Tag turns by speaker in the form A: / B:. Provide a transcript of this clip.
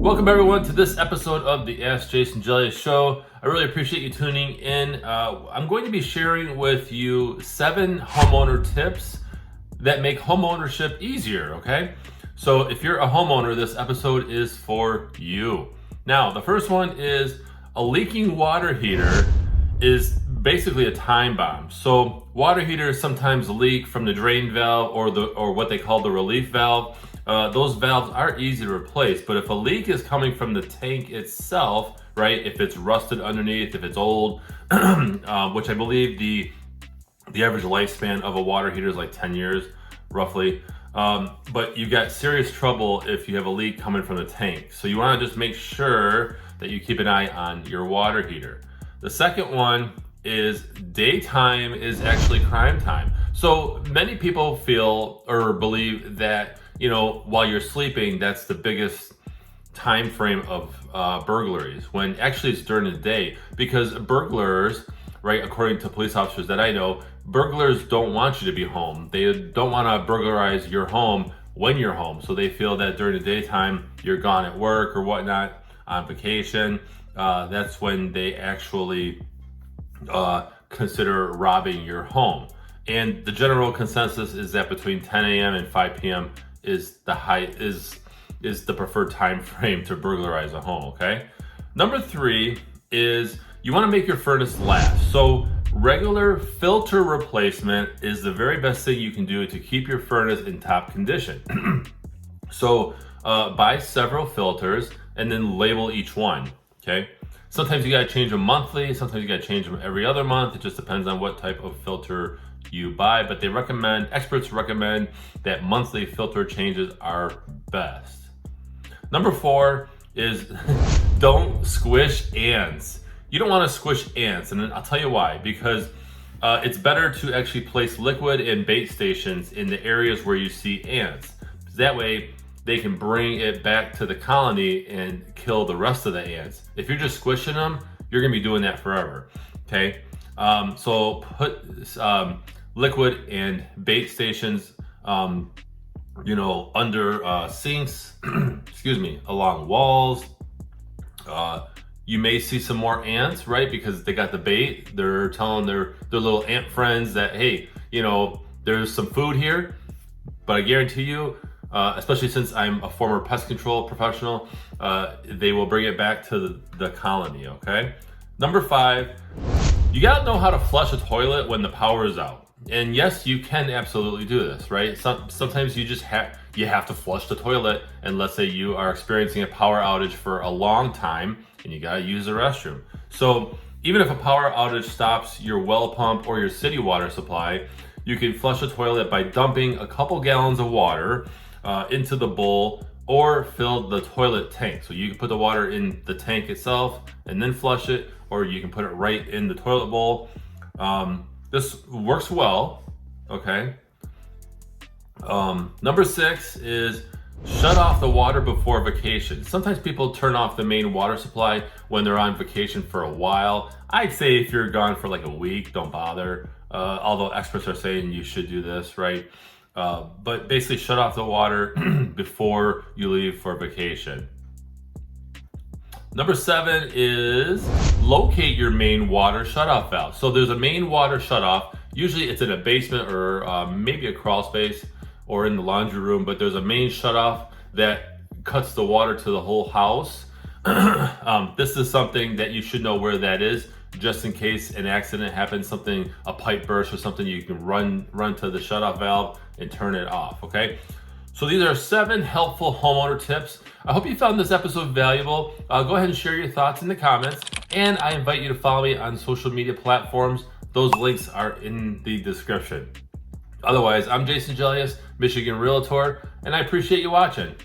A: Welcome everyone to this episode of the AskJasonGelios show. I really appreciate you tuning in. I'm going to be sharing with you 7 homeowner tips that make homeownership easier, okay? So if you're a homeowner, this episode is for you. Now, the first one is a leaking water heater is basically a time bomb. So water heaters sometimes leak from the drain valve or what they call the relief valve. Those valves are easy to replace, but if a leak is coming from the tank itself, right, if it's rusted underneath, if it's old, which I believe the average lifespan of a water heater is like 10 years, roughly. But you got serious trouble if you have a leak coming from the tank. So you want to just make sure that you keep an eye on your water heater. The second one is daytime is actually crime time. So many people feel or believe that, you know, while you're sleeping, that's the biggest time frame of burglaries, when actually it's during the day, because burglars, right, according to police officers that I know, burglars don't want you to be home. They don't want to burglarize your home when you're home. So they feel that during the daytime, you're gone at work or whatnot, on vacation. That's when they actually consider robbing your home. And the general consensus is that between 10 a.m. and 5 p.m. is the preferred time frame to burglarize a home, okay? Number 3 is you want to make your furnace last. So regular filter replacement is the very best thing you can do to keep your furnace in top condition. So buy several filters and then label each one, okay? Sometimes you gotta change them monthly, sometimes you gotta change them every other month. It just depends on what type of filter you buy, but experts recommend that monthly filter changes are best. Number 4 is don't squish ants. You don't want to squish ants, and I'll tell you why. Because it's better to actually place liquid and bait stations in the areas where you see ants. That way they can bring it back to the colony and kill the rest of the ants. If you're just squishing them, you're gonna be doing that forever, okay? So put liquid and bait stations, under sinks, excuse me, along walls. You may see some more ants, right? Because they got the bait. They're telling their little ant friends that, hey, there's some food here. But I guarantee you, especially since I'm a former pest control professional, they will bring it back to the colony, okay? Number 5, you gotta know how to flush a toilet when the power is out. And yes, you can absolutely do this, right? Sometimes you just have to flush the toilet, and let's say you are experiencing a power outage for a long time and you gotta use the restroom. So even if a power outage stops your well pump or your city water supply, you can flush a toilet by dumping a couple gallons of water into the bowl or fill the toilet tank. So you can put the water in the tank itself and then flush it, or you can put it right in the toilet bowl. This works well, okay? Number 6 is shut off the water before vacation. Sometimes people turn off the main water supply when they're on vacation for a while. I'd say if you're gone for like a week, don't bother. Although experts are saying you should do this, right? But basically shut off the water before you leave for vacation. Number 7 is locate your main water shutoff valve. So there's a main water shutoff. Usually it's in a basement or maybe a crawl space or in the laundry room, but there's a main shutoff that cuts the water to the whole house. This is something that you should know where that is, just in case an accident happens, a pipe burst or something, you can run to the shutoff valve and turn it off, okay? So these are 7 helpful homeowner tips. I hope you found this episode valuable. Go ahead and share your thoughts in the comments, and I invite you to follow me on social media platforms. Those links are in the description. Otherwise, I'm Jason Gelios, Michigan Realtor, and I appreciate you watching.